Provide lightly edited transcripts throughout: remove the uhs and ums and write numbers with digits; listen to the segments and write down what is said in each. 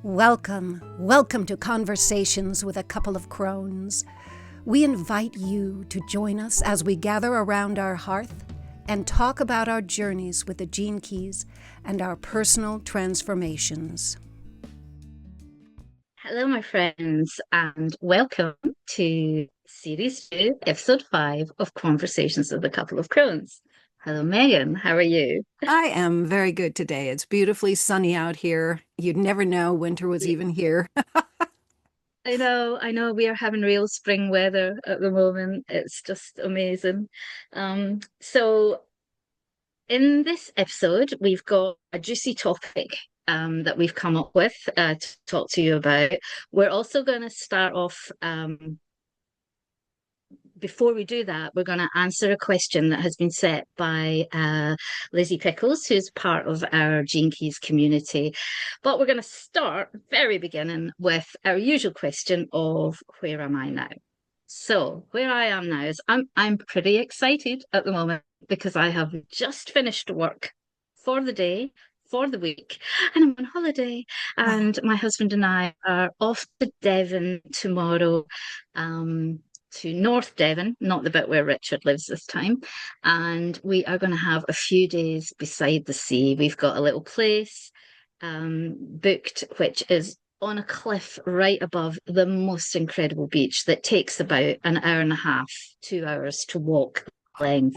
Welcome to Conversations with a Couple of Crones. We invite you to join us as we gather around our hearth and talk about our journeys with the Gene Keys and our personal transformations. Hello, my friends, and welcome to Series 2, Episode 5 of Conversations with a Couple of Crones. Hello, Megan. How are you? I am very good today. It's beautifully sunny out here. You'd never know winter was even here. I know. We are having real spring weather at the moment. It's just amazing. So in this episode, we've got a juicy topic that we've come up with to talk to you about. We're also going to start off before we do that, we're going to answer a question that has been set by Lizzie Pickles, who's part of our Gene Keys community. But we're going to start very beginning with our usual question of where am I now? So where I am now is I'm pretty excited at the moment because I have just finished work for the day, for the week, and I'm on holiday. And my husband and I are off to Devon tomorrow. To North Devon, not the bit where Richard lives this time. And we are going to have a few days beside the sea. We've got a little place booked, which is on a cliff right above the most incredible beach that takes about an hour and a half, 2 hours to walk the length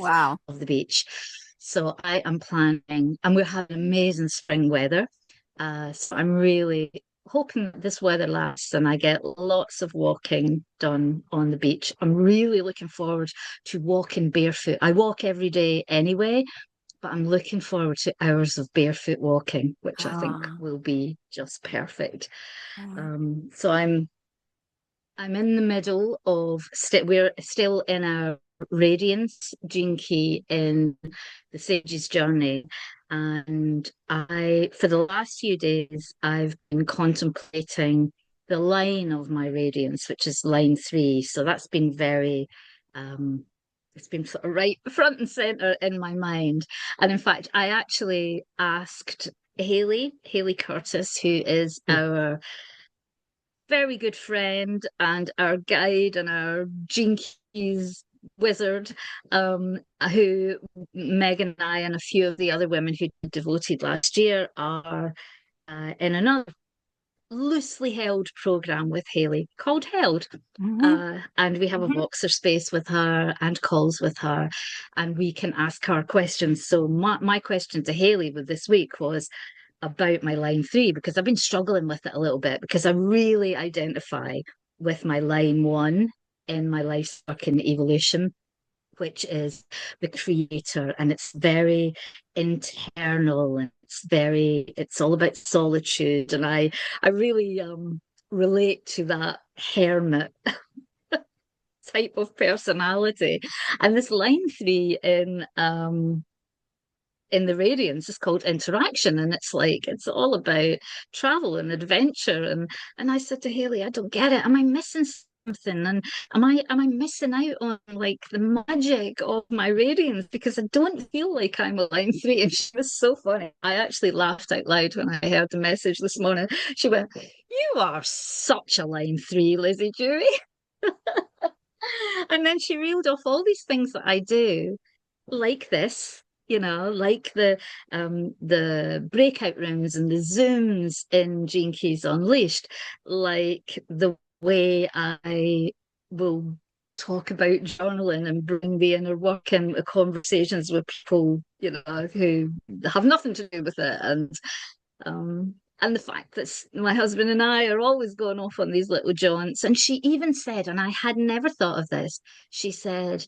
of the beach. So I am planning, and we're having amazing spring weather. So I'm really hoping that this weather lasts and I get lots of walking done on the beach. I'm really looking forward to walking barefoot. I walk every day anyway, but I'm looking forward to hours of barefoot walking, which I think will be just perfect. So I'm in the middle of we're still in our Radiance Gene Key in the Sage's journey. And for the last few days, I've been contemplating the line of my radiance, which is line 3. So that's been very, it's been sort of right front and center in my mind. And in fact, I actually asked Haley Curtis, who is our very good friend and our guide and our Gene Keys wizard, who Megan and I and a few of the other women who devoted last year are in another loosely held program with Haley called Held. And we have a Voxer space with her and calls with her, and we can ask her questions. So my question to Haley with this week was about my line 3, because I've been struggling with it a little bit, because I really identify with my line 1 in my life work in evolution, which is the creator, and it's very internal, and it's all about solitude, and I really relate to that hermit type of personality. And this line 3 in the radiance is called interaction, and it's all about travel and adventure, and I said to Haley, I don't get it. Am I missing something? And am I missing out on like the magic of my radiance, because I don't feel like I'm a line 3? And she was so funny. I actually laughed out loud when I heard the message this morning. She went, "You are such a line 3, Lizzie Dewey." And then she reeled off all these things that I do, like this, like the breakout rooms and the Zooms in Gene Keys Unleashed, like the way I will talk about journaling and bring the inner work in the conversations with people, who have nothing to do with it. And the fact that my husband and I are always going off on these little jaunts. And she even said, and I had never thought of this, she said,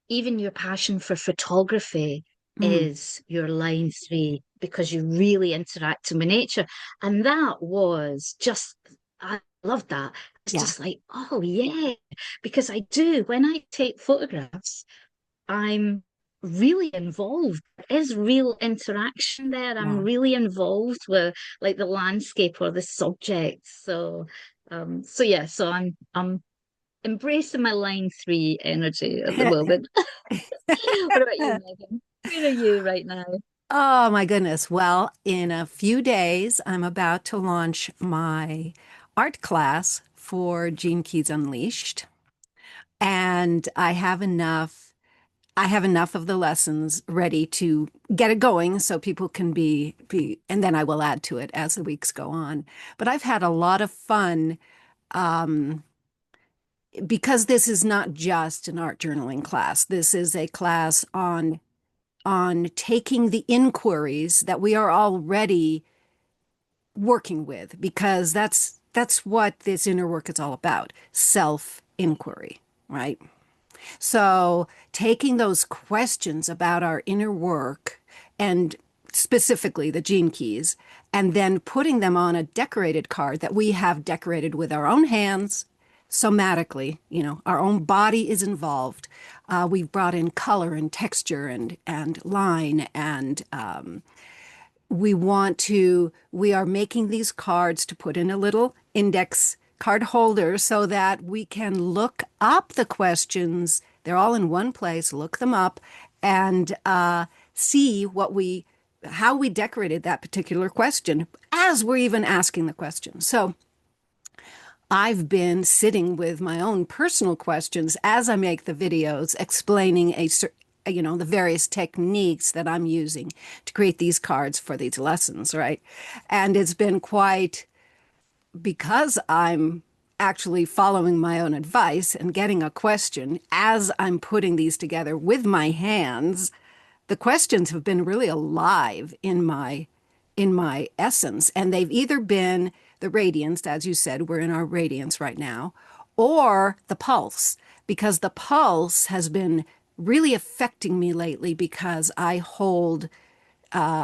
even your passion for photography is your line 3, because you really interact with nature. And that was just, I loved that. It's just like, oh yeah, because I do, when I take photographs, I'm really involved. There is real interaction there. I'm really involved with like the landscape or the subject. So I'm embracing my line 3 energy at the moment. What about you, Megan? Where are you right now? Oh my goodness. Well, in a few days, I'm about to launch my art class for Gene Keys Unleashed. And I have enough of the lessons ready to get it going so people can and then I will add to it as the weeks go on. But I've had a lot of fun um, because this is not just an art journaling class. This is a class on taking the inquiries that we are already working with, because that's what this inner work is all about, self inquiry, right? So taking those questions about our inner work and specifically the gene keys, and then putting them on a decorated card that we have decorated with our own hands somatically, our own body is involved. We've brought in color and texture and line, and we are making these cards to put in a little index card holder so that we can look up the questions. They're all in one place, look them up, and see how we decorated that particular question as we're even asking the question. So I've been sitting with my own personal questions as I make the videos, explaining the various techniques that I'm using to create these cards for these lessons, right? And it's been quite, because I'm actually following my own advice and getting a question as I'm putting these together with my hands, the questions have been really alive in my essence. And they've either been the radiance, as you said, we're in our radiance right now, or the pulse, because the pulse has been really affecting me lately because I hold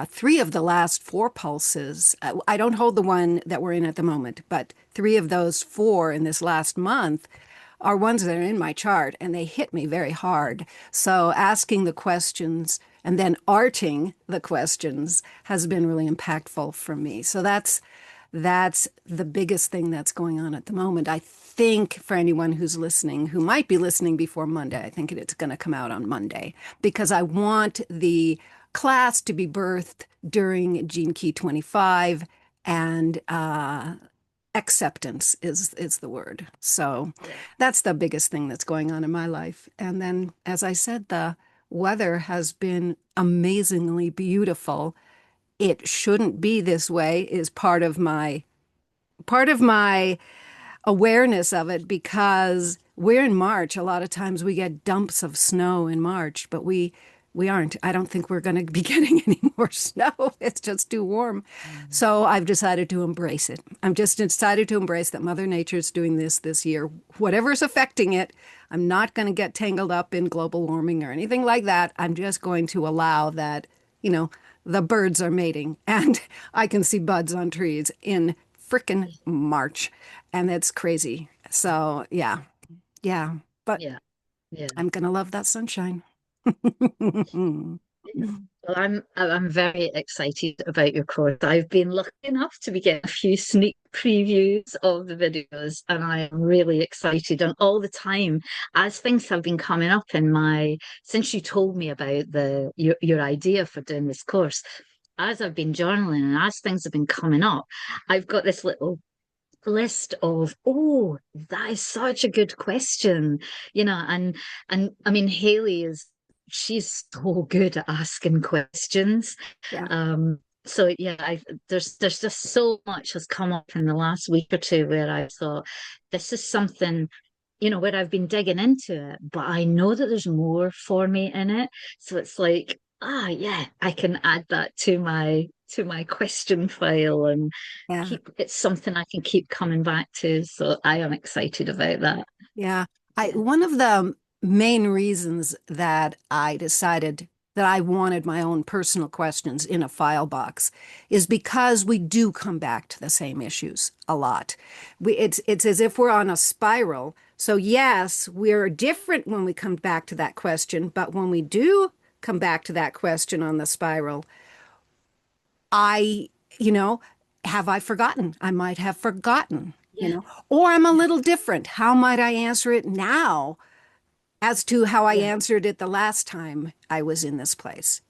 three of the last four pulses. I don't hold the one that we're in at the moment, but three of those four in this last month are ones that are in my chart, and they hit me very hard. So asking the questions and then arting the questions has been really impactful for me. So that's the biggest thing that's going on at the moment. I think for anyone who's listening, who might be listening before Monday, I think it's going to come out on Monday, because I want the class to be birthed during Gene Key 25, and acceptance is the word. So Yeah. that's the biggest thing that's going on in my life. And then, as I said, the weather has been amazingly beautiful. It shouldn't be this way is part of my awareness of it, because we're in March. A lot of times we get dumps of snow in March, but we aren't. I don't think we're going to be getting any more snow. It's just too warm. Mm. So I've decided to embrace it. I've just decided to embrace that Mother Nature's doing this year. Whatever's affecting it, I'm not going to get tangled up in global warming or anything like that. I'm just going to allow that, the birds are mating and I can see buds on trees in frickin' March. And it's crazy. So yeah, yeah. But Yeah. Yeah. I'm going to love that sunshine. Yeah. Well, I'm very excited about your course. I've been lucky enough to be getting a few sneak previews of the videos, and I am really excited. And all the time, as things have been coming up since you told me about your idea for doing this course, as I've been journaling and as things have been coming up, I've got this little list of, oh, that is such a good question, and I mean, she's so good at asking questions. Yeah. So yeah, there's just so much has come up in the last week or two where I thought this is something, where I've been digging into it, but I know that there's more for me in it. So it's like, yeah, I can add that to my question file and Yeah. it's something I can keep coming back to. So I am excited about that. Yeah. Yeah. One of the main reasons that I decided that I wanted my own personal questions in a file box is because we do come back to the same issues a lot. It's as if we're on a spiral. So yes, we're different when we come back to that question, but when we do come back to that question on the spiral, I, you know, have I forgotten? I might have forgotten, Yeah. or I'm a Yeah. little different. How might I answer it now as to how I Yeah. answered it the last time I was in this place?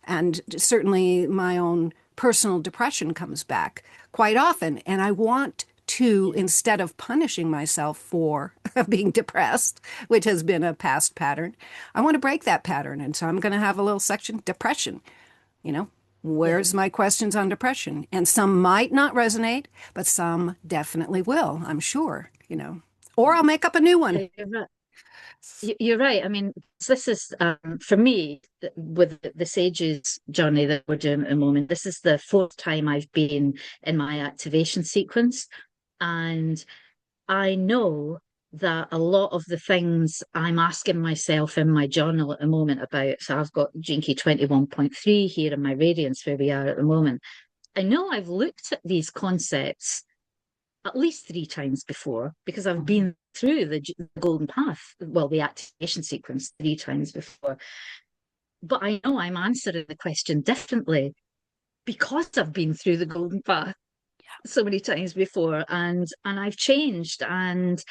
and certainly my own personal depression comes back quite often. And I want to, Yeah. instead of punishing myself for being depressed, which has been a past pattern, I want to break that pattern. And so I'm going to have a little section, depression, you know, Yeah. where's my questions on depression? And some might not resonate, but some definitely will, I'm sure. Or I'll make up a new one. Yeah, you're right. You're right. I mean, this is for me with the Sages journey that we're doing at the moment. This is the fourth time I've been in my activation sequence, and I know that a lot of the things I'm asking myself in my journal at the moment about. So I've got Gene Key 21.3 here in my radiance where we are at the moment. I know I've looked at these concepts at least three times before because I've Mhm. been through the golden path, well, the activation sequence three times before. But I know I'm answering the question differently because I've been through the golden path so many times before, and I've changed. And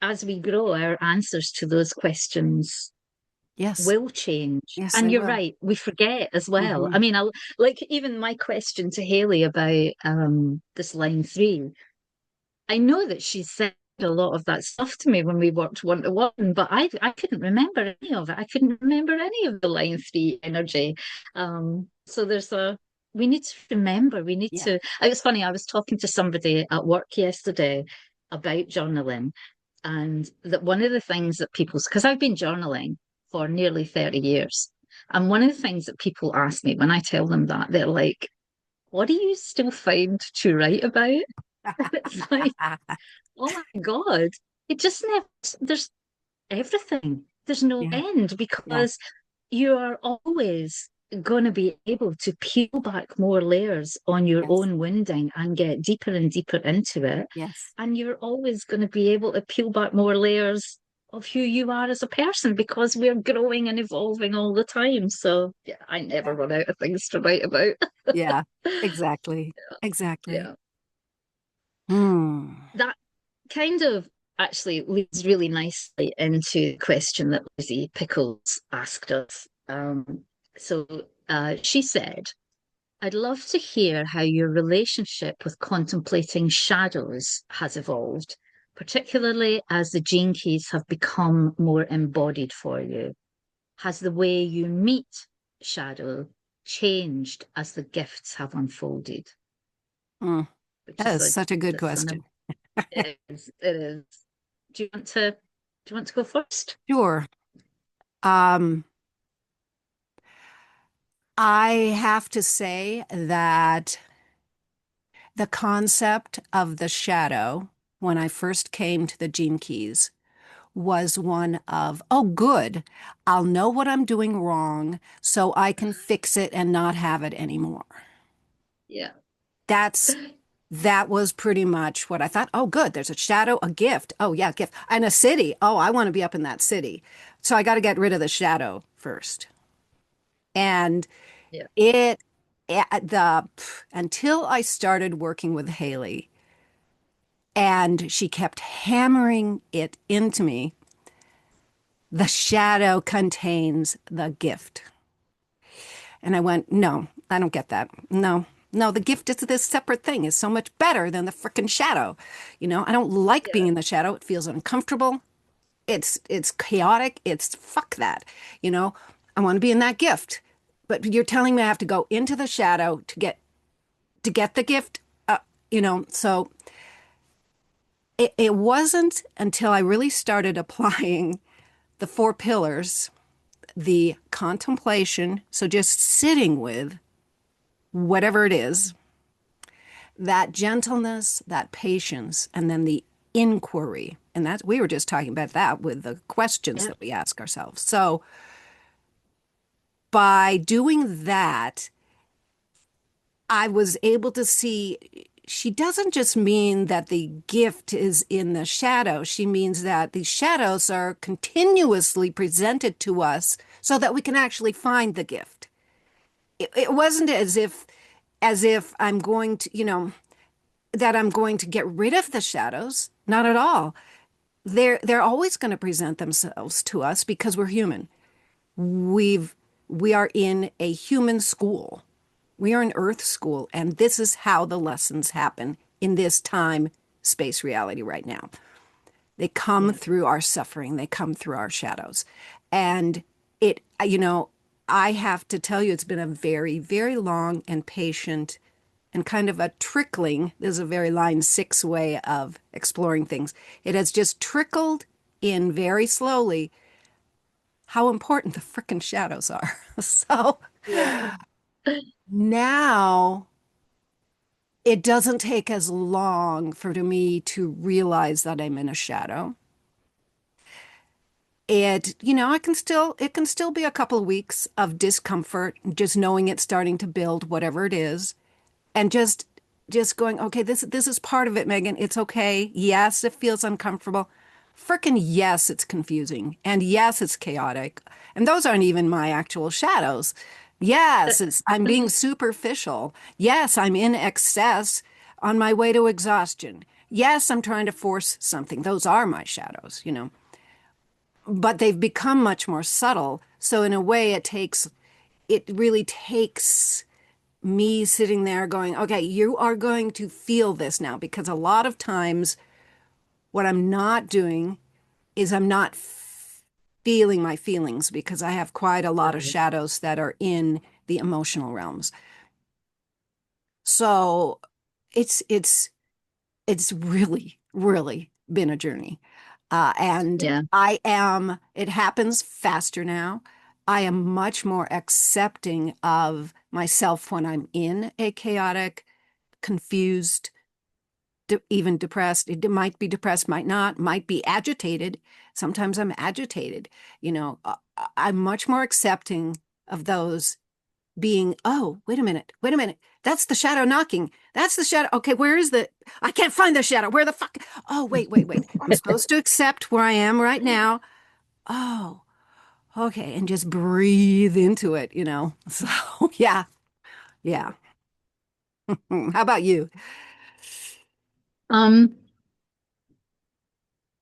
as we grow, our answers to those questions Yes. will change. Yes, they And you're will. right, we forget as well. I Hmm. mean, like even my question to Haley about this line three, I know that she said a lot of that stuff to me when we worked one to one, but I couldn't remember any of it. I couldn't remember any of the line three energy. So there's a we need to remember. We need Yeah. to. It was funny. I was talking to somebody at work yesterday about journaling, and that one of the things that because I've been journaling for nearly 30 years, and one of the things that people ask me when I tell them that they're like, "What do you still find to write about?" It's like, oh my God, it just never, there's everything. There's no Yeah. end Yeah. because you are always going to be able to peel back more layers on your Yes. own wounding and get deeper and deeper into it. Yes. And you're always going to be able to peel back more layers of who you are as a person because we're growing and evolving all the time. So yeah, I never Yeah. run out of things to write about. Yeah. Exactly. Exactly. Yeah. Hmm. That kind of actually leads really nicely into the question that Lizzie Pickles asked us. She said, I'd love to hear how your relationship with contemplating shadows has evolved, particularly as the gene keys have become more embodied for you. Has the way you meet shadow changed as the gifts have unfolded? Mm. Which That is is such a good that's an question. it is. It is. Do you want to go first? Sure. Um, I have to say that the concept of the shadow, when I first came to the Gene Keys, was one of, oh, good, I'll know what I'm doing wrong so I can fix it and not have it anymore. Yeah. That's that was pretty much what I thought. Oh, good, there's a shadow, a gift. Oh, yeah, gift. And a city. Oh, I want to be up in that city. So I got to get rid of the shadow first. And Yeah. it at the until I started working with Haley and she kept hammering it into me, the shadow contains the gift. And I went, no, I don't get that. No, no, the gift is this separate thing. It's so much better than the frickin' shadow. I don't like being Yeah. in the shadow. It feels uncomfortable. It's chaotic. It's fuck that. You know, I want to be in that gift. But you're telling me I have to go into the shadow to get the gift. So it wasn't until I really started applying the four pillars, the contemplation, so just sitting with whatever it is, that gentleness, that patience, and then the inquiry. And that we were just talking about that with the questions Yeah. that we ask ourselves. So by doing that, I was able to see she doesn't just mean that the gift is in the shadow. She means that the shadows are continuously presented to us so that we can actually find the gift. It wasn't as if I'm going to, that I'm going to get rid of the shadows. Not at all. They're always going to present themselves to us because we're human. We've we are in a human school. We are in Earth school, and this is how the lessons happen in this time space reality right now. They come Yeah. through our suffering, they come through our shadows. And it, I have to tell you, it's been a very, very long and patient and kind of a trickling. There's a very line six way of exploring things. It has just trickled in very slowly how important the frickin' shadows are. So Yeah. now it doesn't take as long for me to realize that I'm in a shadow. It can still be a couple of weeks of discomfort, just knowing it's starting to build, whatever it is, and just going, okay, this is part of it, Megan. It's okay. Yes, it feels uncomfortable. Frickin' yes, it's confusing. And yes, it's chaotic. And those aren't even my actual shadows. Yes, I'm being superficial. Yes, I'm in excess on my way to exhaustion. Yes, I'm trying to force something. Those are my shadows. But they've become much more subtle. So in a way, it really takes me sitting there going, okay, you are going to feel this now. Because a lot of times, what I'm not doing is I'm not feeling my feelings because I have quite a lot of Right. shadows that are in the emotional realms. So it's it's really, really been a journey. And Yeah. it happens faster now. I am much more accepting of myself when I'm in a chaotic, confused, even depressed. It might be depressed, might not, might be agitated. Sometimes I'm agitated. I'm much more accepting of those being, oh, wait a minute. That's the shadow knocking. That's the shadow. Okay, where is I can't find the shadow. Where the fuck? Oh, wait. I'm supposed to accept where I am right now. Oh, okay. And just breathe into it. So, yeah, yeah. How about you? Um,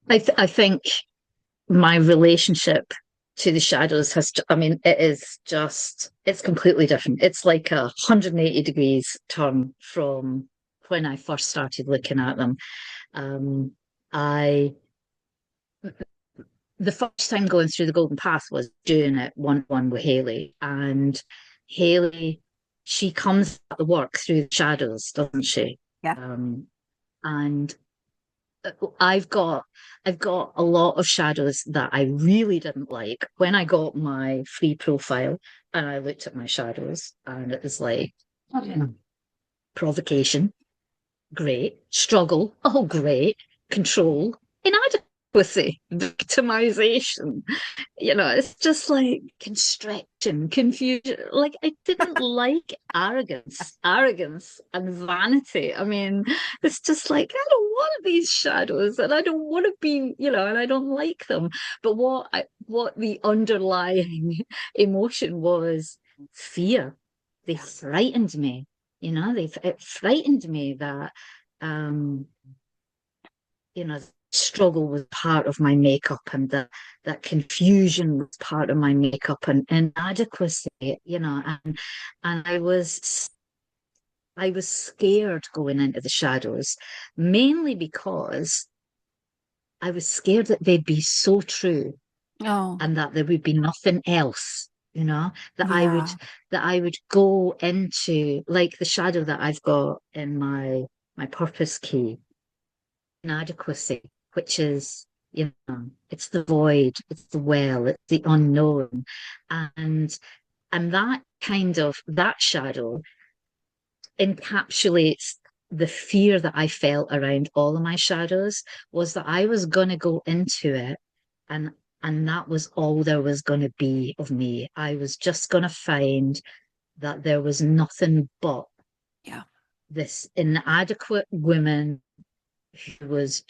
I think my relationship to the shadows I mean, it's completely different. It's like 180 degrees turn from when I first started looking at them. Um, I the first time going through the Golden Path was doing it one with Haley, and Haley, she comes at the work through the shadows, doesn't she? Yeah. Um, and I've got a lot of shadows that I really didn't like when I got my free profile and I looked at my shadows and it was like provocation, great, struggle, oh great, control, inadequacy, victimization. It's just like constriction, confusion. Like I didn't like arrogance and vanity. I mean, it's just like I don't want these shadows, and I don't want to be, and I don't like them. But what the underlying emotion was fear. They frightened me. It frightened me that um struggle was part of my makeup and that confusion was part of my makeup and inadequacy, and I was scared going into the shadows, mainly because I was scared that they'd be so true Oh, and that there would be nothing else, that I would yeah. go into like the shadow that I've got in my purpose key inadequacy, which is, it's the void, it's the well, it's the unknown. And that shadow encapsulates the fear that I felt around all of my shadows was that I was gonna go into it and that was all there was gonna be of me. I was just gonna find that there was nothing but Yeah. this inadequate woman she was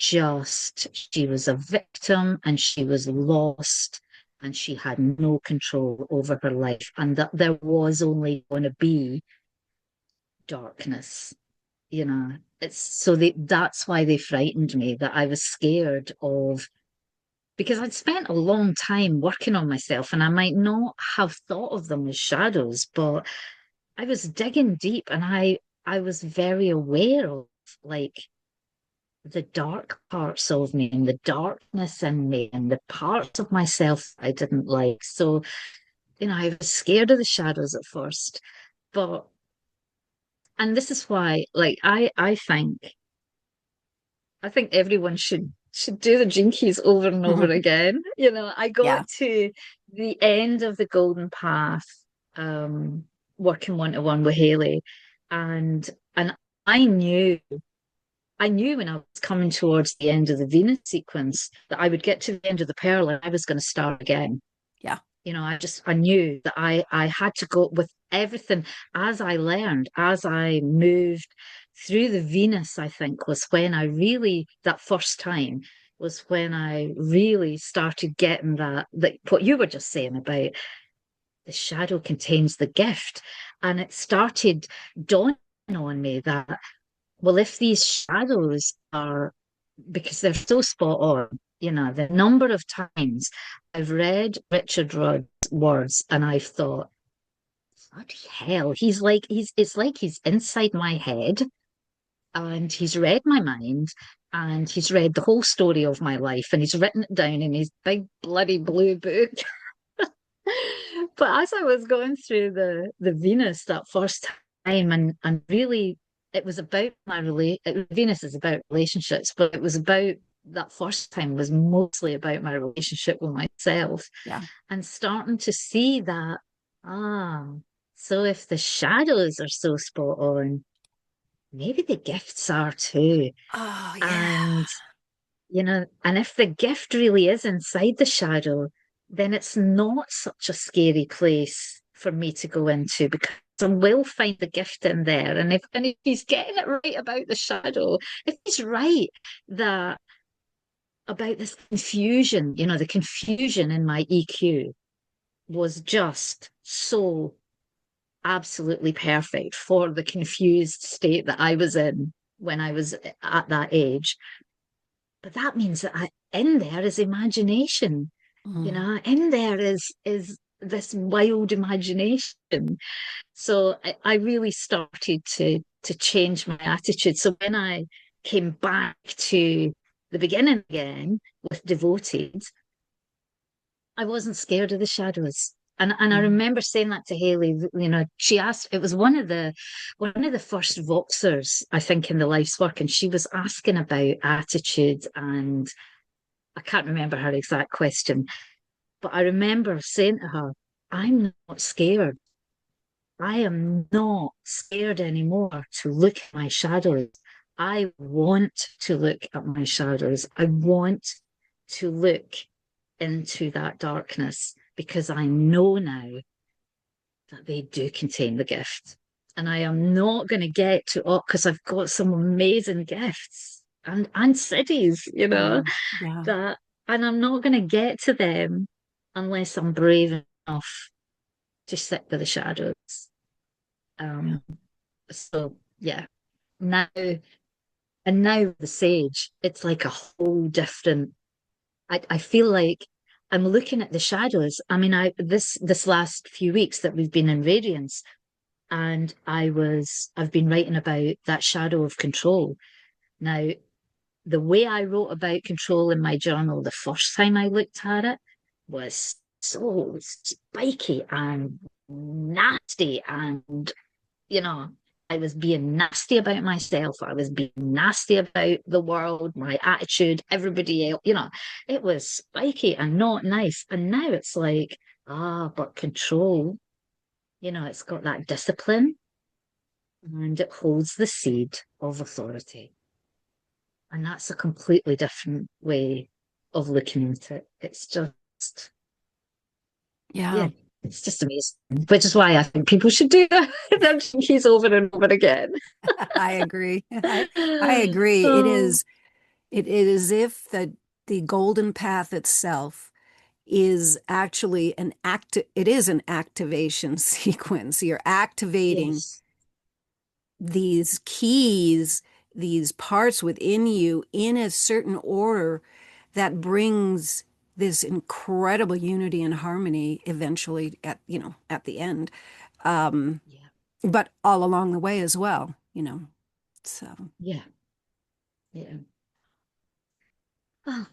a victim and she was lost and she had no control over her life and that there was only going to be darkness. It's so that's why they frightened me, that I was scared of because I'd spent a long time working on myself and I might not have thought of them as shadows, but I was digging deep and I was very aware of like the dark parts of me and the darkness in me and the parts of myself I didn't like. So, I was scared of the shadows at first, but and this is why, like, I think everyone should do the Gene Keys over and over again. I got Yeah. to the end of the Golden Path, um, working one-to-one with Haley, and I knew I knew when I was coming towards the end of the Venus sequence that I would get to the end of the Pearl and I was going to start again. Yeah. I knew that I had to go with everything as I learned, as I moved through the Venus, I think was when I really, that first time was when I really started getting that what you were just saying about the shadow contains the gift. And it started dawning on me that, well, if these shadows are, because they're so spot on, the number of times I've read Richard Rudd's words and I've thought, bloody hell, it's like he's inside my head and he's read my mind and he's read the whole story of my life and he's written it down in his big bloody blue book. But as I was going through the Venus that first time, and really, it was about Venus is about relationships, but it was about that first time was mostly about my relationship with myself, Yeah. and starting to see that, ah, so if the shadows are so spot on, maybe the gifts are too. Oh, yeah. And and if the gift really is inside the shadow, then it's not such a scary place for me to go into because I will find the gift in there. And if he's getting it right about the shadow, if he's right that about this confusion, the confusion in my EQ was just so absolutely perfect for the confused state that I was in when I was at that age. But that means that in there is imagination, Mm. in there is this wild imagination. So I really started to change my attitude. So when I came back to the beginning again with Devoted, I wasn't scared of the shadows. And I Mm. remember saying that to Haley, she asked, it was one of the first Voxers, I think, in the life's work, and she was asking about attitude, and I can't remember her exact question, but I remember saying to her, I'm not scared. I am not scared anymore to look at my shadows. I want to look at my shadows. I want to look into that darkness because I know now that they do contain the gift. And I am not going to get to, because I've got some amazing gifts and cities, Yeah. that, and I'm not going to get to them unless I'm brave enough to sit with the shadows. Yeah. Um, so yeah, now now the sage, it's like a whole different. I feel like I'm looking at the shadows. I mean, this last few weeks that we've been in Radiance, and I've been writing about that shadow of control. Now, the way I wrote about control in my journal the first time I looked at it was so spiky and nasty. And, you know, I was being nasty about myself. I was being nasty about the world, my attitude, everybody else. It was spiky and not nice. And now it's like, but control, it's got that discipline and it holds the seed of authority. And that's a completely different way of looking at it. It's just, Yeah. yeah, it's just amazing. Which is why I think people should do that. Them keys over and over again. I agree. I agree. It Oh, is it is as if the golden path itself is actually it is an activation sequence. You're activating yes. these keys, these parts within you in a certain order that brings this incredible unity and harmony eventually at the end. Um, Yeah. but all along the way as well, so. Yeah. Yeah. Oh,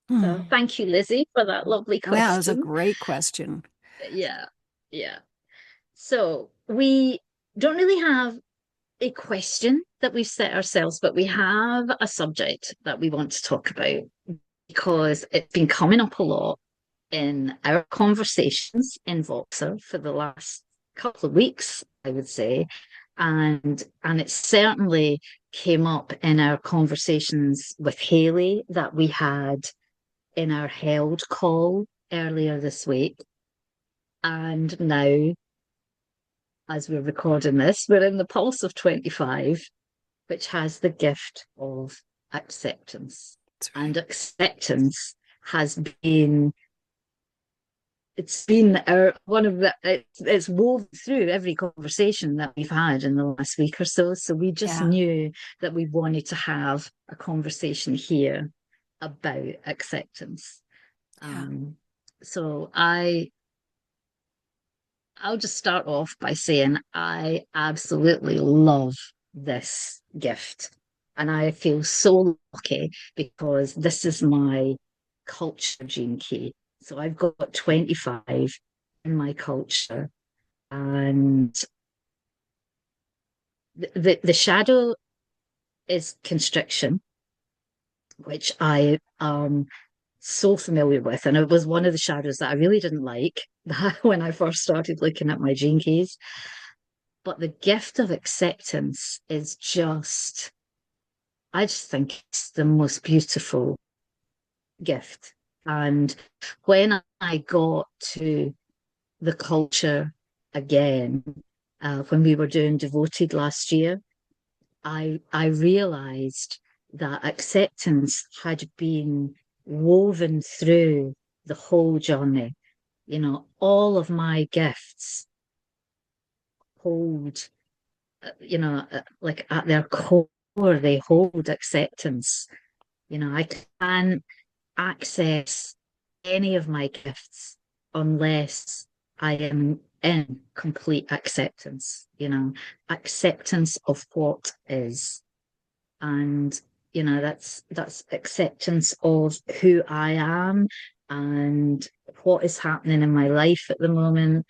Hmm. so thank you, Lizzie, for that lovely Yeah, it was a question. great question. Yeah. Yeah. So we don't really have a question that we've set ourselves, but we have a subject that we want to talk about because it's been coming up a lot in our conversations in Voxer for the last couple of weeks, I would say. And it certainly came up in our conversations with Haley that we had in our held call earlier this week. And now, as we're recording this, we're in the pulse of 25, which has the gift of acceptance. That's right. And acceptance has been it's been our one of the it's woven through every conversation that we've had in the last week or so. So we just Yeah, knew that we wanted to have a conversation here about acceptance. yeah, Um, so I'll just start off by saying I absolutely love this gift. And I feel so lucky because this is my culture gene key. So I've got 25 in my culture. And the shadow is constriction, which I am so familiar with. And it was one of the shadows that I really didn't like when I first started looking at my gene keys. But the gift of acceptance is just, I just think it's the most beautiful gift. And when I got to the culture again, when we were doing Devoted last year, I realized that acceptance had been woven through the whole journey. You know, all of my gifts hold like at their core, they hold acceptance. You know, I can't access any of my gifts unless I am in complete acceptance, acceptance of what is. And, that's acceptance of who I am and what is happening in my life at the moment,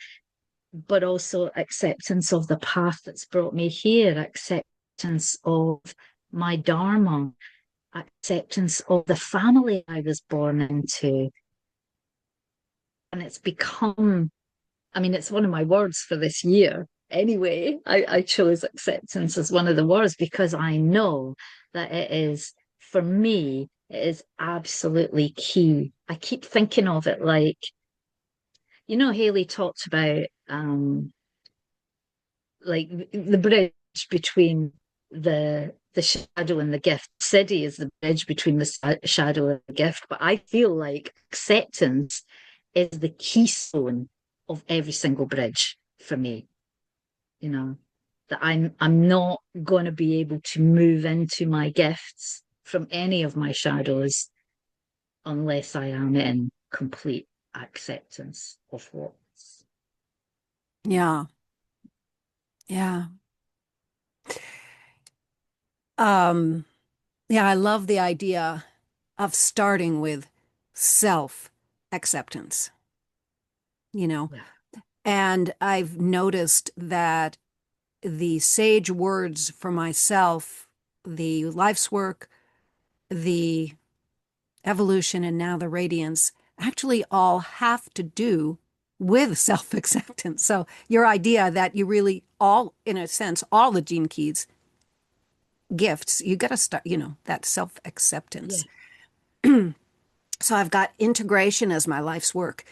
but also acceptance of the path that's brought me here, acceptance of my dharma, acceptance of the family I was born into. And it's become, I mean, it's one of my words for this year. Anyway, I chose acceptance as one of the words because I know that it is, for me, it is absolutely key. I keep thinking of it like, Haley talked about like the bridge between the shadow and the gift. Siddhi is the bridge between the shadow and the gift, but I feel like acceptance is the keystone of every single bridge for me. You know, that I'm not going to be able to move into my gifts from any of my shadows unless I am in complete acceptance of what's. yeah, yeah. Um, yeah, I love the idea of starting with self acceptance, you know, Yeah. and I've noticed that the sage words for myself, the life's work, the evolution, and now the radiance actually all have to do with self acceptance. So, your idea that you really all, in a sense, all the gene keys gifts, you got to start, that self Yeah. acceptance. So, I've got integration as my life's work,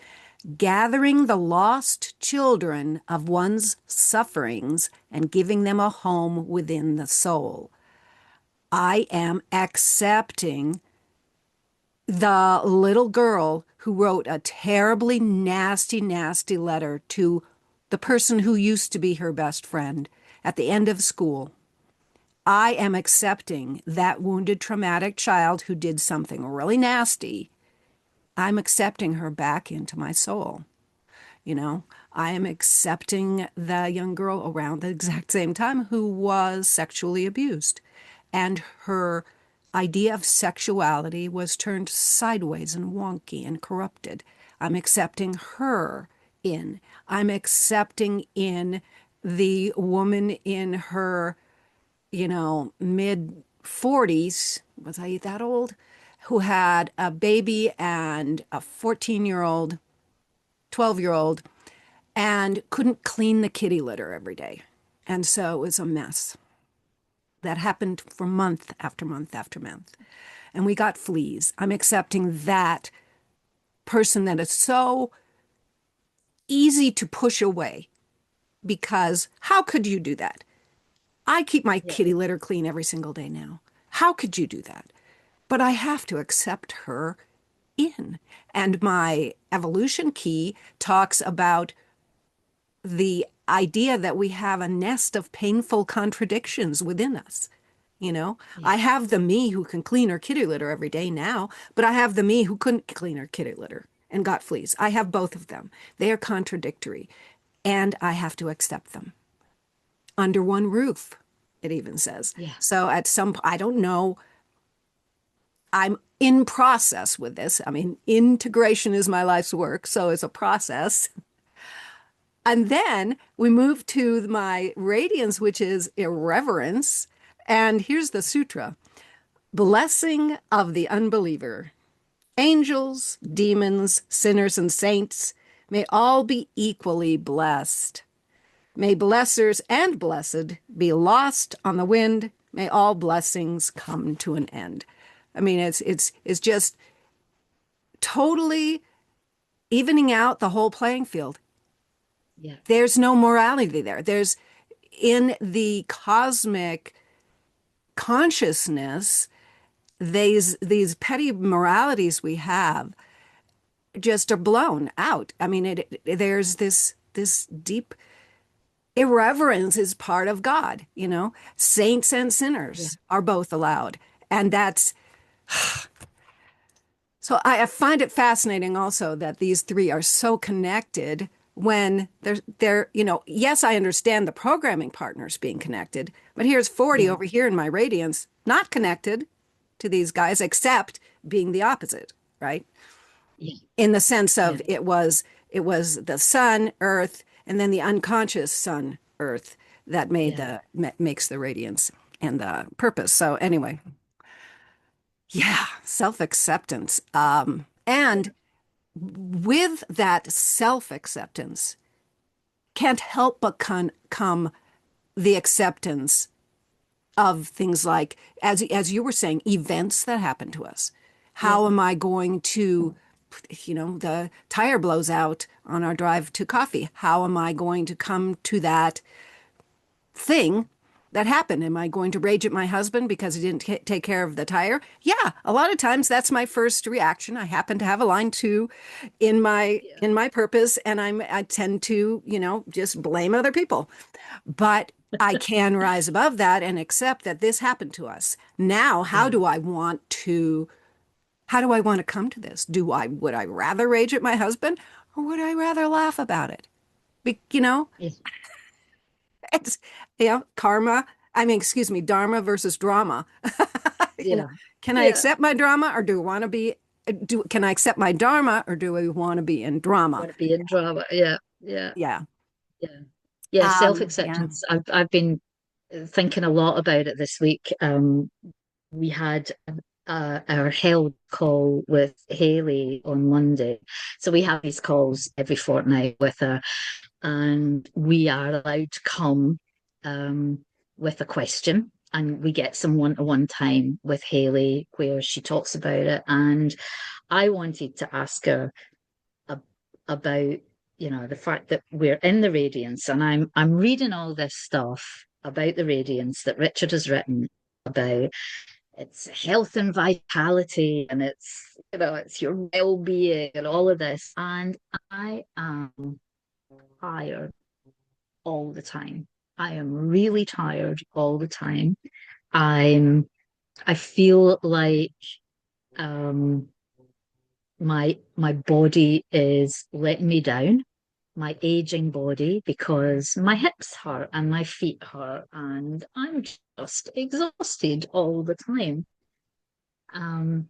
gathering the lost children of one's sufferings and giving them a home within the soul. I am accepting the little girl who wrote a terribly nasty, nasty letter to the person who used to be her best friend at the end of school. I am accepting that wounded, traumatic child who did something really nasty I'm accepting her back into my soul. You know, I am accepting the young girl around the exact same time who was sexually abused. And her idea of sexuality was turned sideways and wonky and corrupted. I'm accepting her in. I'm accepting in the woman in her, mid 40s. Was I that old? Who had a baby and a 14-year-old, 12-year-old, and couldn't clean the kitty litter every day. And so it was a mess that happened for month after month after month. And we got fleas. I'm accepting that person that is so easy to push away because how could you do that? I keep my Yeah. kitty litter clean every single day now. How could you do that? But I have to accept her in. And my evolution key talks about the idea that we have a nest of painful contradictions within us. Yeah. I have the me who can clean her kitty litter every day now, but I have the me who couldn't clean her kitty litter and got fleas. I have both of them. They are contradictory, and I have to accept them under one roof, it even says. Yeah. So I don't know. I'm in process with this. I mean, integration is my life's work, so it's a process. And then we move to my radiance, which is irreverence. And here's the sutra: blessing of the unbeliever. Angels, demons, sinners, and saints may all be equally blessed. May blessers and blessed be lost on the wind. May all blessings come to an end. I mean, it's just totally evening out the whole playing field. Yeah. There's no morality there. There's in the cosmic consciousness, these petty moralities we have just are blown out. I mean, there's this deep irreverence is part of God. Saints and Yeah. sinners are both allowed, and that's so. I find it fascinating also that these three are so connected when they're. Yes, I understand the programming partners being connected, but here's 40 Yeah. over here in my radiance, not connected to these guys, except being the opposite, right? Yeah. In the sense Yeah. of it was the sun, earth, and then the unconscious sun, earth that Yeah. makes the radiance and the purpose. So anyway, yeah, self-acceptance. And with that self-acceptance can't help but come the acceptance of things like, as you were saying, events that happen to us. Yeah. How am I going to, the tire blows out on our drive to coffee? How am I going to come to that thing that happened? Am I going to rage at my husband because he didn't take care of the tire? Yeah, a lot of times that's my first reaction. I happen to have a line two in my Yeah. in my purpose, and I tend to, just blame other people. But I can rise above that and accept that this happened to us. Now, Yeah. how do I want to come to this? Would I rather rage at my husband or would I rather laugh about it? Be, you know, Yeah. it's, karma. I mean, excuse me, dharma versus drama. You know, Yeah. can I Yeah. accept my drama or do I want to can I accept my dharma or do I want to be in drama? Want to be in drama. Yeah. Yeah. Yeah. Yeah. Yeah. Yeah. Self-acceptance. I've been thinking a lot about it this week. We had our health call with Haley on Monday. So we have these calls every fortnight with her, and we are allowed to come um, with a question. And we get some one-to-one time with Haley where she talks about it. And I wanted to ask her about, the fact that we're in the radiance, and I'm reading all this stuff about the radiance that Richard has written about it's health and vitality and it's your well-being and all of this, and I am tired all the time. I am really tired all the time. I feel like um my body is letting me down, my aging body, because my hips hurt and my feet hurt, and I'm just exhausted all the time. Um,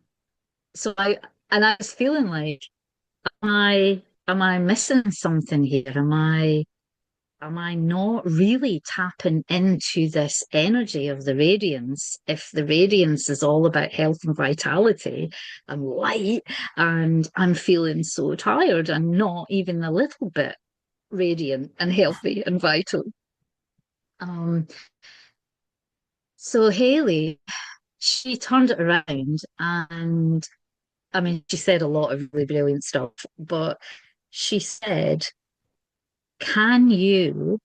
so I was feeling like, am I missing something here? Am I not really tapping into this energy of the radiance? If the radiance is all about health and vitality and light, and I'm feeling so tired and not even a little bit radiant and healthy and vital. Um, so Haley, she turned it around, and I mean, she said a lot of really brilliant stuff, but she said, can you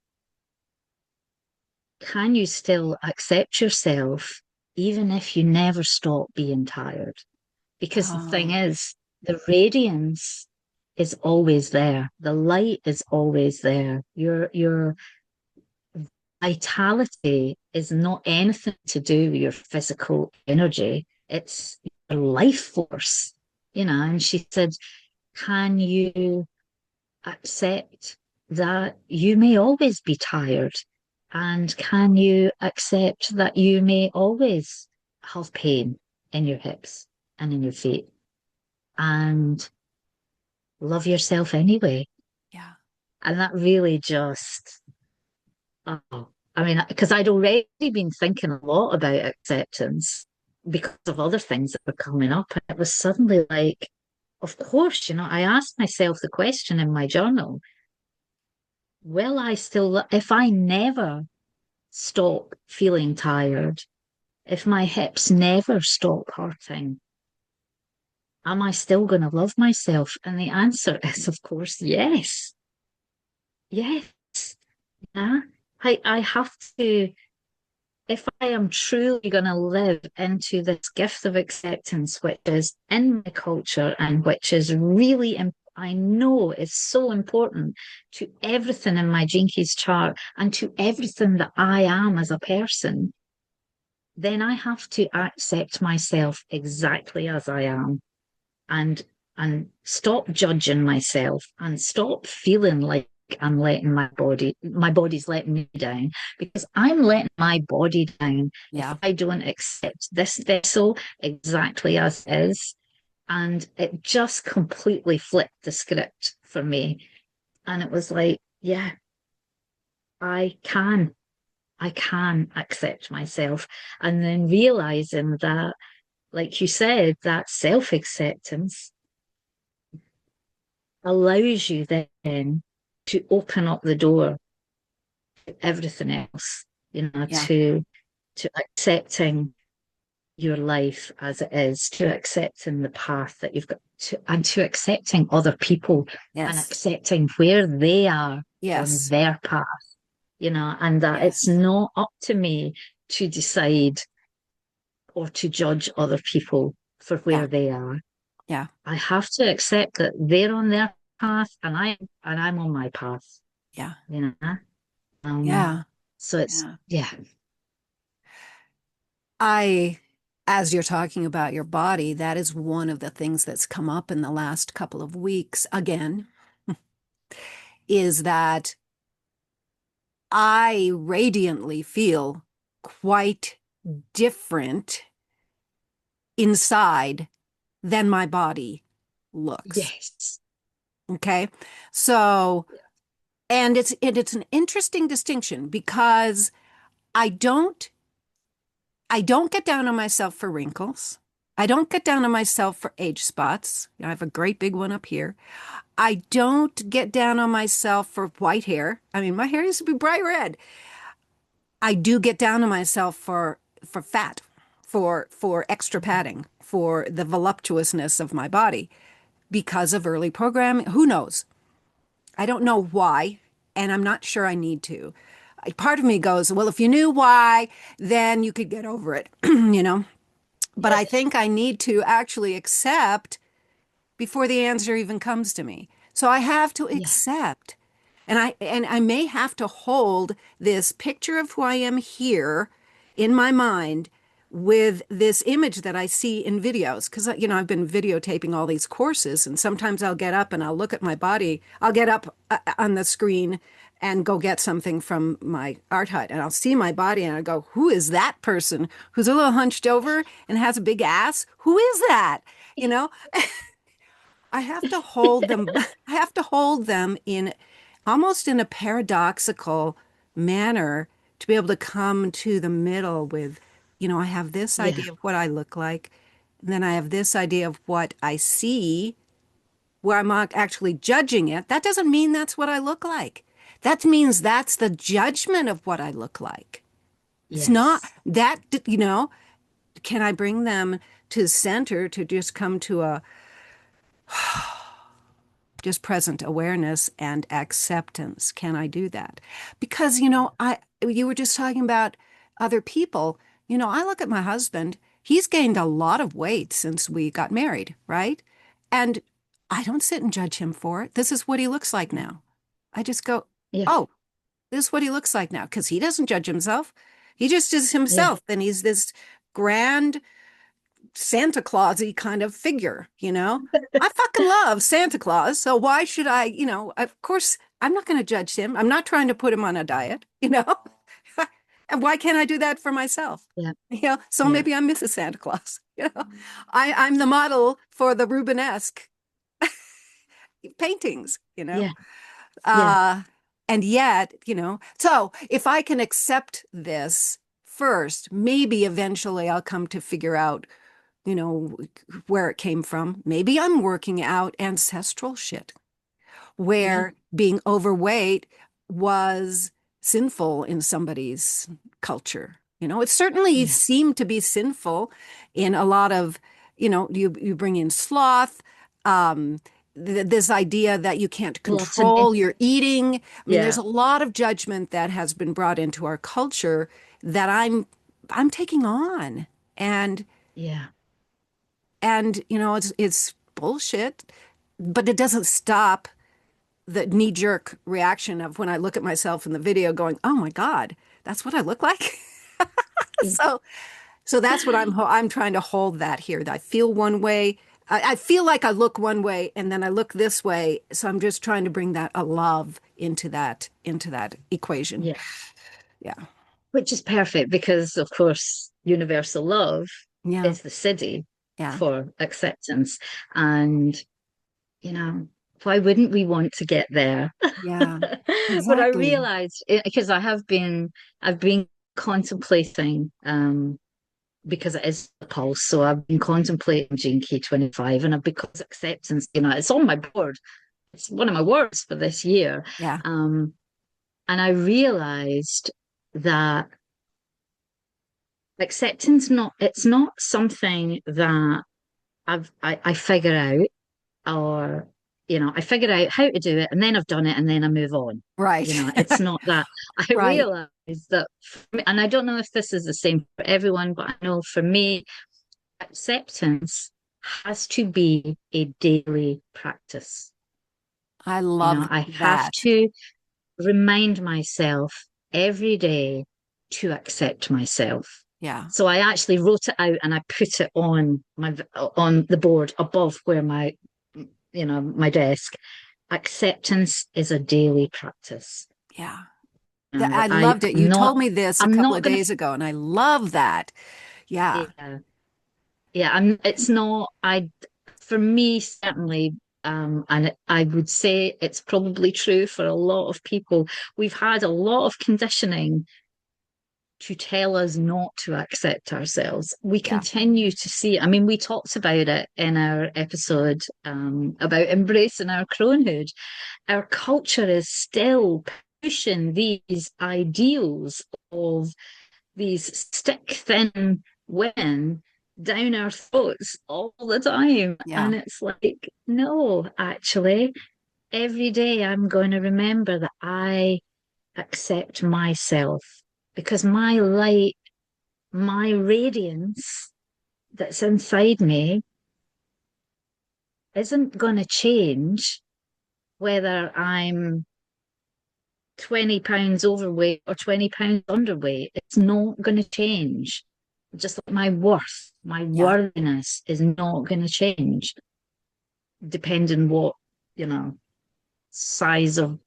can you still accept yourself even if you never stop being tired? Because the thing Oh, is, the radiance is always there. The light is always there. Your vitality is not anything to do with your physical energy. It's your life force, And she said, can you accept that you may always be tired? And can you accept that you may always have pain in your hips and in your feet? And love yourself anyway. yeah. And that really just, oh, I mean, because I'd already been thinking a lot about acceptance because of other things that were coming up. And it was suddenly like, of course, I asked myself the question in my journal, will I still, if I never stop feeling tired, if my hips never stop hurting, am I still going to love myself? And the answer is, of course, yes. Yes. Yeah. I have to, if I am truly going to live into this gift of acceptance, which is in my culture and which is really, I know is so important to everything in my Gene Keys chart and to everything that I am as a person, then I have to accept myself exactly as I am, and stop judging myself and stop feeling like I'm letting my body's letting me down, because I'm letting my body down if Yeah. I don't accept this vessel exactly as is. And it just completely flipped the script for me. And it was like, yeah, I can. I can accept myself. And then realizing that, like you said, that self acceptance allows you then to open up the door to everything else, Yeah. to accepting your life as it is, to accepting the path that you've got to, and to accepting other people and Yes. accepting where they are on Yes. their path, and that it's Yes. not up to me to decide or to judge other people for Yeah. where they are. Yeah. I have to accept that they're on their path and I'm on my path, Yeah. you know. Um, Yeah. so it's Yeah. yeah, I, as you're talking about your body, that is one of the things that's come up in the last couple of weeks again, is that I radiantly feel quite different inside than my body looks. yes, Okay. So, and it's an interesting distinction because I don't I don't get down on myself for wrinkles. I don't get down on myself for age spots. I have a great big one up here. I don't get down on myself for white hair. I mean, my hair used to be bright red. I do get down on myself for fat, for extra padding, for the voluptuousness of my body because of early programming. Who knows? I don't know why, and I'm not sure I need to. Part of me goes, well, if you knew why, then you could get over it, you know? But I yes, think I need to actually accept before the answer even comes to me. So I have to yeah, accept. And I may have to hold this picture of who I am here in my mind with this image that I see in videos. Because, I've been videotaping all these courses, and sometimes I'll get up and I'll look at my body. I'll get up on the screen and go get something from my art hut, and I'll see my body and I go, who is that person who's a little hunched over and has a big ass? Who is that? You know, I have to hold them. I have to hold them in almost in a paradoxical manner to be able to come to the middle with, I have this Yeah. idea of what I look like, and then I have this idea of what I see, where I'm not actually judging it. That doesn't mean that's what I look like. That means that's the judgment of what I look like. It's not Yes. that, can I bring them to center to just come to a just present awareness and acceptance? Can I do that? Because, you were just talking about other people. I look at my husband, he's gained a lot of weight since we got married, right? And I don't sit and judge him for it. This is what he looks like now. I just go, Yeah. oh, this is what he looks like now, because he doesn't judge himself. He just is Yeah. himself. And he's this grand Santa Clausy kind of figure, I fucking love Santa Claus. So why should I, of course, I'm not going to judge him. I'm not trying to put him on a diet. And why can't I do that for myself? Yeah. So Yeah. maybe I'm Mrs. Santa Claus. I'm the model for the Rubenesque paintings. Yeah. Yeah. Uh, and yet, so if I can accept this first, maybe eventually I'll come to figure out, where it came from. Maybe I'm working out ancestral shit Yeah. where being overweight was sinful in somebody's culture. It certainly Yeah. seemed to be sinful in a lot of, you bring in sloth, um, this idea that you can't Gluttony. control your eating. I mean, there's Yeah. a lot of judgment that has been brought into our culture that I'm taking on. And Yeah. it's bullshit, but it doesn't stop the knee-jerk reaction of when I look at myself in the video going, "Oh my God, that's what I look like." So so that's what I'm trying to hold that here. That I feel one way. I feel like I look one way and then I look this way. So I'm just trying to bring that a love into that equation. Yeah. Yeah. Which is perfect because, of course, universal love Yeah. is the city Yeah. for acceptance. And, you know, why wouldn't we want to get there? Yeah. But I Exactly. realized because I've been contemplating, because it is a pulse. So I've been contemplating Gene Key 25, and because acceptance, it's on my board. It's one of my words for this year. Yeah. And I realized that acceptance it's not something that I figure out, or I figure out how to do it and then I've done it and then I move on. Right. It's not that. I Right. realize that and I don't know if this is the same for everyone, but I know for me acceptance has to be a daily practice. I love I have that. to remind myself every day to accept myself. Yeah. So I actually wrote it out and I put it on the board above where my desk. Acceptance is a daily practice. Yeah. And I loved it. I'm You not told me this a I'm couple not of gonna days ago, and I love that. Yeah. yeah. Yeah, it's not for me certainly, and I would say it's probably true for a lot of people. We've had a lot of conditioning to tell us not to accept ourselves. We Yeah. continue to see, I mean, we talked about it in our episode about embracing our cronehood. Our culture is still pushing these ideals of these stick thin women down our throats all the time. Yeah. And it's like, no, actually, every day I'm going to remember that I accept myself because my light, my radiance that's inside me isn't going to change whether I'm 20 pounds overweight or 20 pounds underweight. It's not going to change. just like my worth, my Yeah. worthiness is not going to change depending what, size of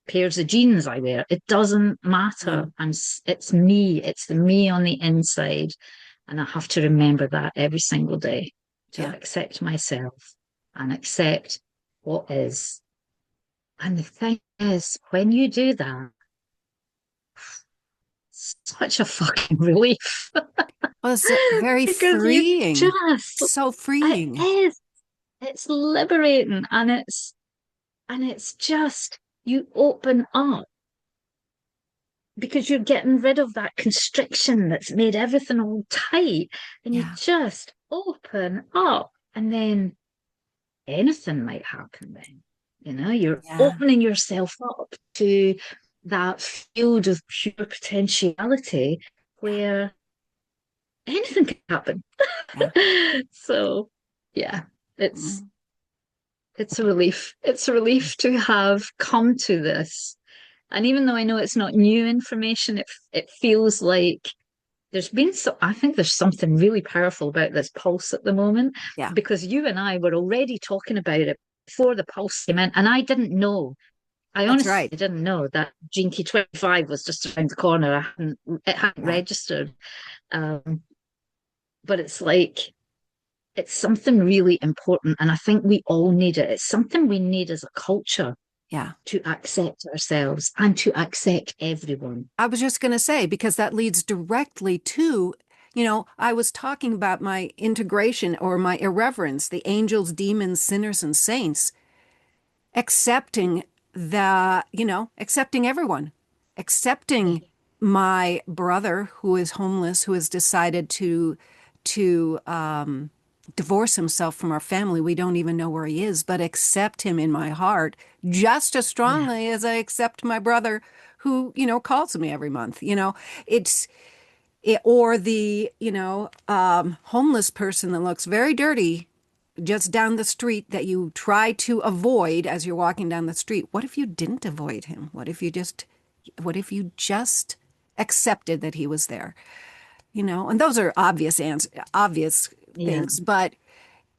pairs of jeans I wear. It doesn't matter. Mm. It's me. It's the me on the inside. And I have to remember that every single day to Yeah. accept myself and accept what is. And the thing is, when you do that, it's such a fucking relief. Well, it's very Because you freeing. just, So it freeing. is, it's liberating, and it's just, you open up because you're getting rid of that constriction that's made everything all tight, and you Yeah. just open up, and then anything might happen then. You're Yeah. opening yourself up to that field of pure potentiality where anything can happen. Yeah. So yeah, it's Mm. it's a relief. It's a relief to have come to this. And even though I know it's not new information, it feels like I think there's something really powerful about this pulse at the moment, Yeah. because you and I were already talking about it before the pulse came in, and I didn't know. I That's honestly right. didn't know that Gene Key 25 was just around the corner. It hadn't Yeah. registered. But it's something really important, and I think we all need it. It's something we need as a culture Yeah. to accept ourselves and to accept everyone. I was just going to say, because that leads directly to, I was talking about my integration or my irreverence, the angels, demons, sinners, and saints, accepting accepting everyone, accepting my brother who is homeless, who has decided to divorce himself from our family. We don't even know where he is, but accept him in my heart just as Yeah, strongly as I accept my brother who, calls me every month. It's or the, homeless person that looks very dirty just down the street that you try to avoid as you're walking down the street. What if you didn't avoid him? What if you just accepted that he was there? And those are obvious yeah, things, but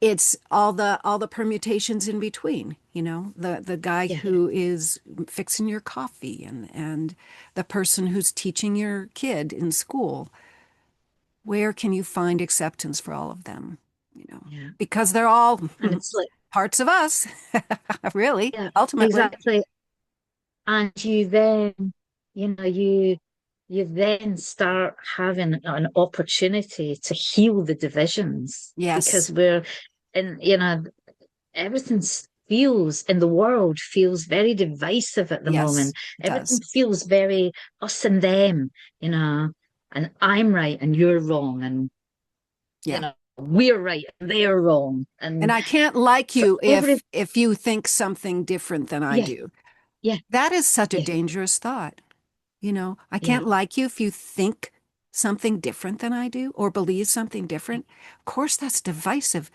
it's all the permutations in between, the guy yeah, who is fixing your coffee and the person who's teaching your kid in school. Where can you find acceptance for all of them? yeah. Because they're all And it's like, parts of us, really, yeah, ultimately. exactly. And you then, you then start having an opportunity to heal the divisions, Yes, because we're in, everything feels in the world feels very divisive at the yes, moment. it Everything does. feels very us and them, you know, and I'm right and you're wrong, and Yeah. we're right and they're wrong. And And I can't like so you every if you think something different than I yeah, do. yeah, That is such a yeah, dangerous thought. I yeah, can't like you if you think something different than I do or believe something different. Of course, that's divisive.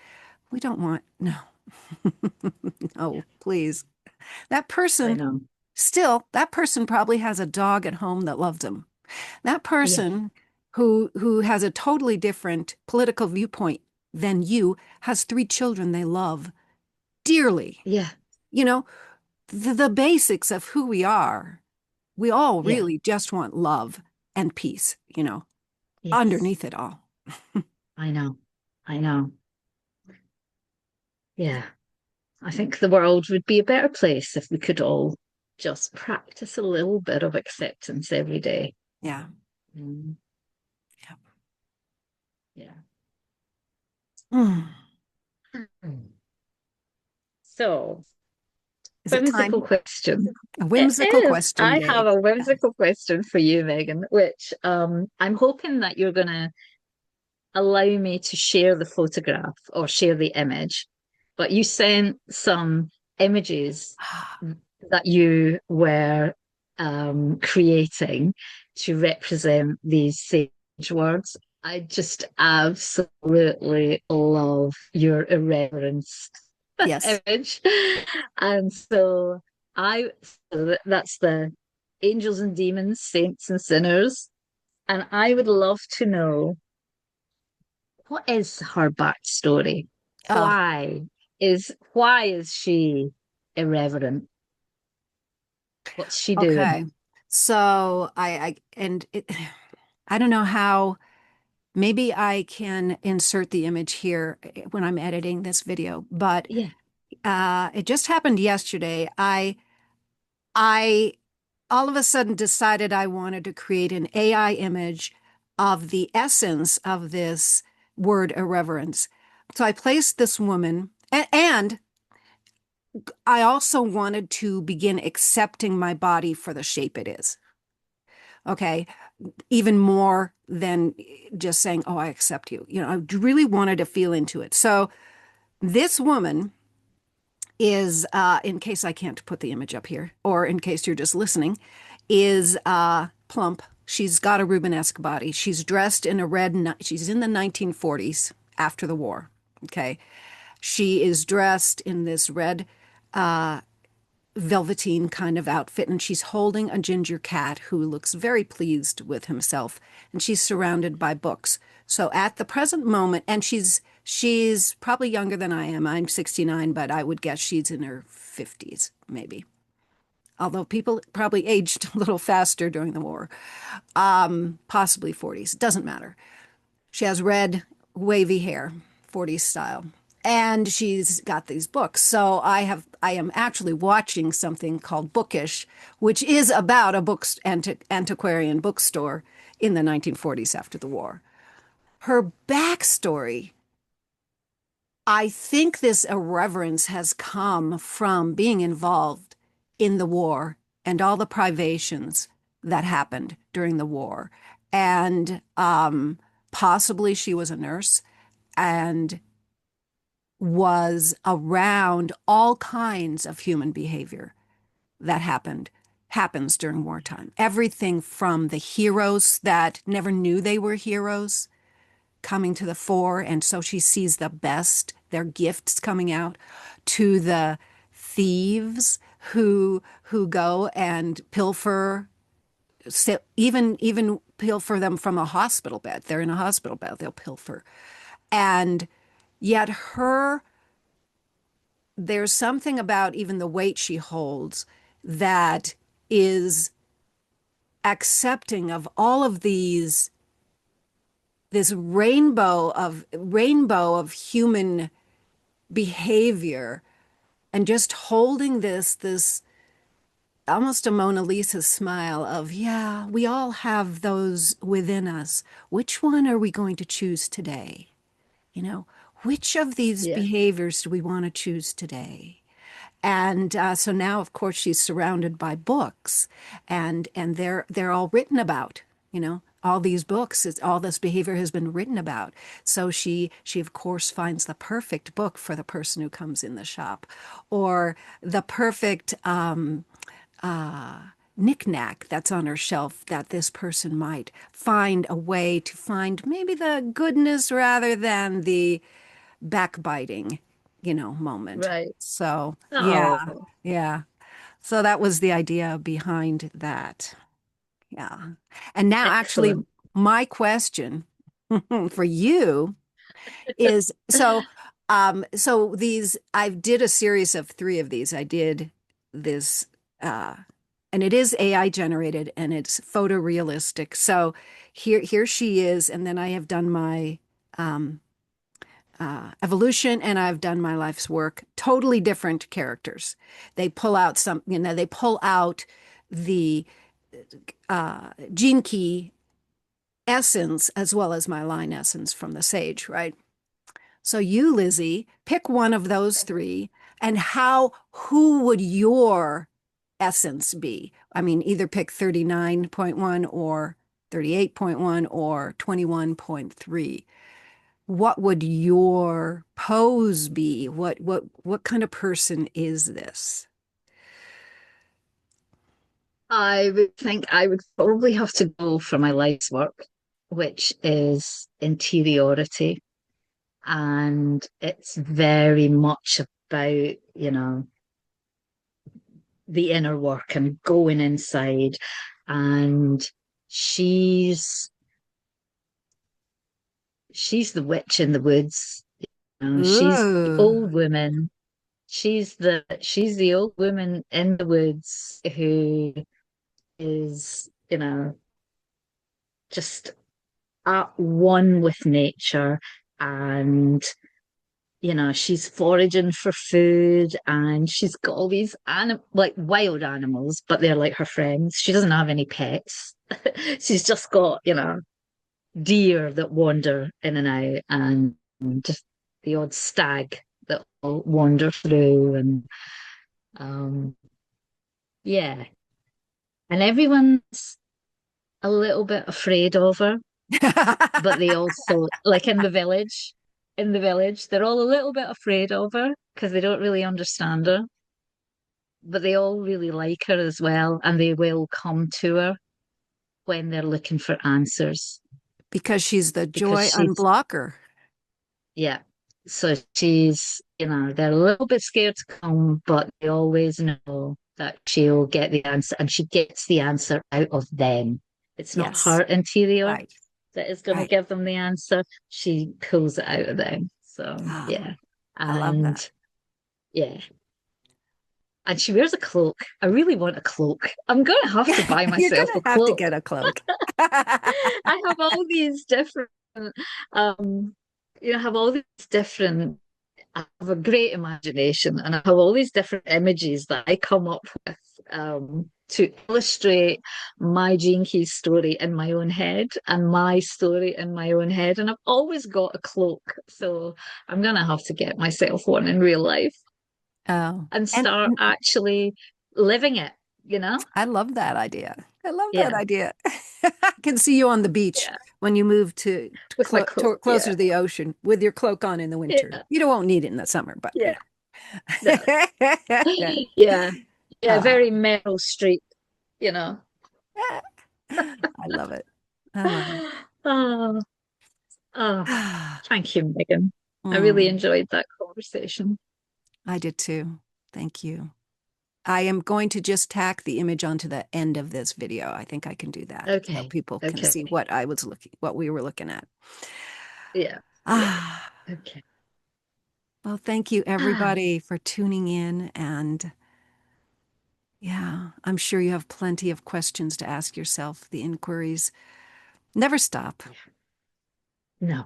We don't want, no, yeah. no, please. That I person, know. that person probably has a dog at home that loves him. That Yeah, person who has a totally different political viewpoint than you has three children they love dearly. yeah, You know, the basics of who we are, we all yeah. really just want love and peace, Yes, underneath it all. I know. I know. Yeah. I think the world would be a better place if we could all just practice a little bit of acceptance every day. Yeah. Mm, Yeah. yeah. Hmm. So, Is it whimsical time? question. A It whimsical is. question I have day. a Yeah. whimsical question for you, Megan, which I'm hoping that you're going to allow me to share the photograph or share the image. But you sent some images that you were creating to represent these sage words. I just absolutely love your irreverence Yes. image. And so that's the angels and demons, saints and sinners. And I would love to know what is her backstory? Oh, Why is she irreverent? What's she doing? okay. So I don't know how, maybe I can insert the image here when I'm editing this video, but Yeah. it just happened yesterday. I all of a sudden decided I wanted to create an AI image of the essence of this word irreverence. So I placed this woman, and I also wanted to begin accepting my body for the shape it is. Okay. Even more than just saying, oh, I accept you. I really wanted to feel into it. So this woman is, in case I can't put the image up here, or in case you're just listening, is plump. She's got a Rubenesque body. She's dressed in a red, she's in the 1940s after the war. Okay. She is dressed in this red velveteen kind of outfit, and she's holding a ginger cat who looks very pleased with himself, and she's surrounded by books. So at the present moment, and she's probably younger than I am. I'm 69, but I would guess she's in her 50s, maybe. Although people probably aged a little faster during the war, possibly 40s. Doesn't matter. She has red, wavy hair, 40s style. And she's got these books. So I am actually watching something called Bookish, which is about a antiquarian bookstore in the 1940s after the war. Her backstory, I think this irreverence has come from being involved in the war and all the privations that happened during the war. And possibly she was a nurse and was around all kinds of human behavior that happens during wartime. Everything from the heroes that never knew they were heroes coming to the fore, and so she sees the best, their gifts coming out, to the thieves who go and pilfer, even pilfer them from a hospital bed. They're in a hospital bed, they'll pilfer. And yet there's something about even the weight she holds that is accepting of all of this rainbow of human behavior, and just holding this almost a Mona Lisa smile of, yeah, we all have those within us. Which one are we going to choose today? Which of these Yeah. behaviors do we want to choose today? And so now, of course, she's surrounded by books, and they're all written about. All these books, all this behavior has been written about. So she of course finds the perfect book for the person who comes in the shop, or the perfect knickknack that's on her shelf that this person might find a way to find maybe the goodness rather than the backbiting, moment. Right. So, yeah, Oh, yeah. So that was the idea behind that. Yeah. And now, actually, excellent. my question for you is so these, I did a series of three of these. I did this, uh, and it is AI generated and it's photorealistic. So here she is, and then I have done my um, evolution, and I've done my life's work. Totally different characters. They pull out they pull out the gene key essence as well as my line essence from the sage, right? So you, Lizzie, pick one of those three, and who would your essence be? I mean, either pick 39.1 or 38.1 or 21.3. What would your pose be? What kind of person is this? I would think I would probably have to go for my life's work, which is interiority. And it's very much about, the inner work and going inside. And she's she's the witch in the woods. She's the Ooh. old woman. She's the old woman in the woods who is, just at one with nature, and she's foraging for food, and she's got all these like wild animals, but they're like her friends. She doesn't have any pets. She's just got, deer that wander in and out, and just the odd stag that will wander through, and um yeah. And everyone's a little bit afraid of her, but they also, like in the village, they're all a little bit afraid of her because they don't really understand her, but they all really like her as well, and they will come to her when they're looking for answers Because she's the because joy she's, unblocker. yeah. So she's, they're a little bit scared to come, but they always know that she'll get the answer, and she gets the answer out of them. It's not Yes. her interior Right. that is going to Right. give them the answer. She pulls it out of them. So, Ah, yeah. I love that. And yeah. And she wears a cloak. I really want a cloak. I'm going to have to buy You're myself gonna a have to cloak. get a cloak. I have all these different, um, I have all these different, I have a great imagination, and I have all these different images that I come up with, to illustrate my Gene Keys story in my own head, and my story in my own head. And I've always got a cloak. So I'm going to have to get myself one in real life Oh, and and start actually living it. I love that idea. I love that Yeah. idea. I can see you on the beach Yeah. when you move to With my cloak. closer Yeah. to the ocean with your cloak on in the winter. Yeah. You won't need it in the summer, but Yeah. No. Yeah. Yeah. Ah, Very Meryl Streep, you know. I love it. I love it. Oh, oh, thank you, Megan. I really Mm, enjoyed that conversation. I did too. Thank you. I am going to just tack the image onto the end of this video. I think I can do that so Okay. people can Okay. see what we were looking at. Yeah. Yeah. Ah, Okay. well, thank you Ah, everybody for tuning in. And yeah, I'm sure you have plenty of questions to ask yourself. The inquiries never stop. no,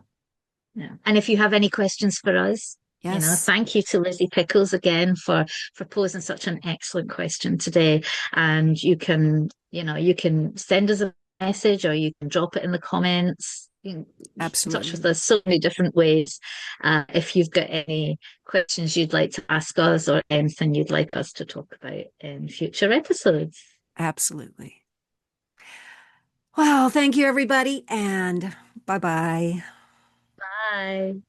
no. And if you have any questions for us, Yes, thank you to Lizzie Pickles again for posing such an excellent question today. And you can send us a message, or you can drop it in the comments. You can touch with absolutely. us so many different ways. If you've got any questions you'd like to ask us, or anything you'd like us to talk about in future episodes. Absolutely. Well, thank you everybody, and bye-bye. Bye.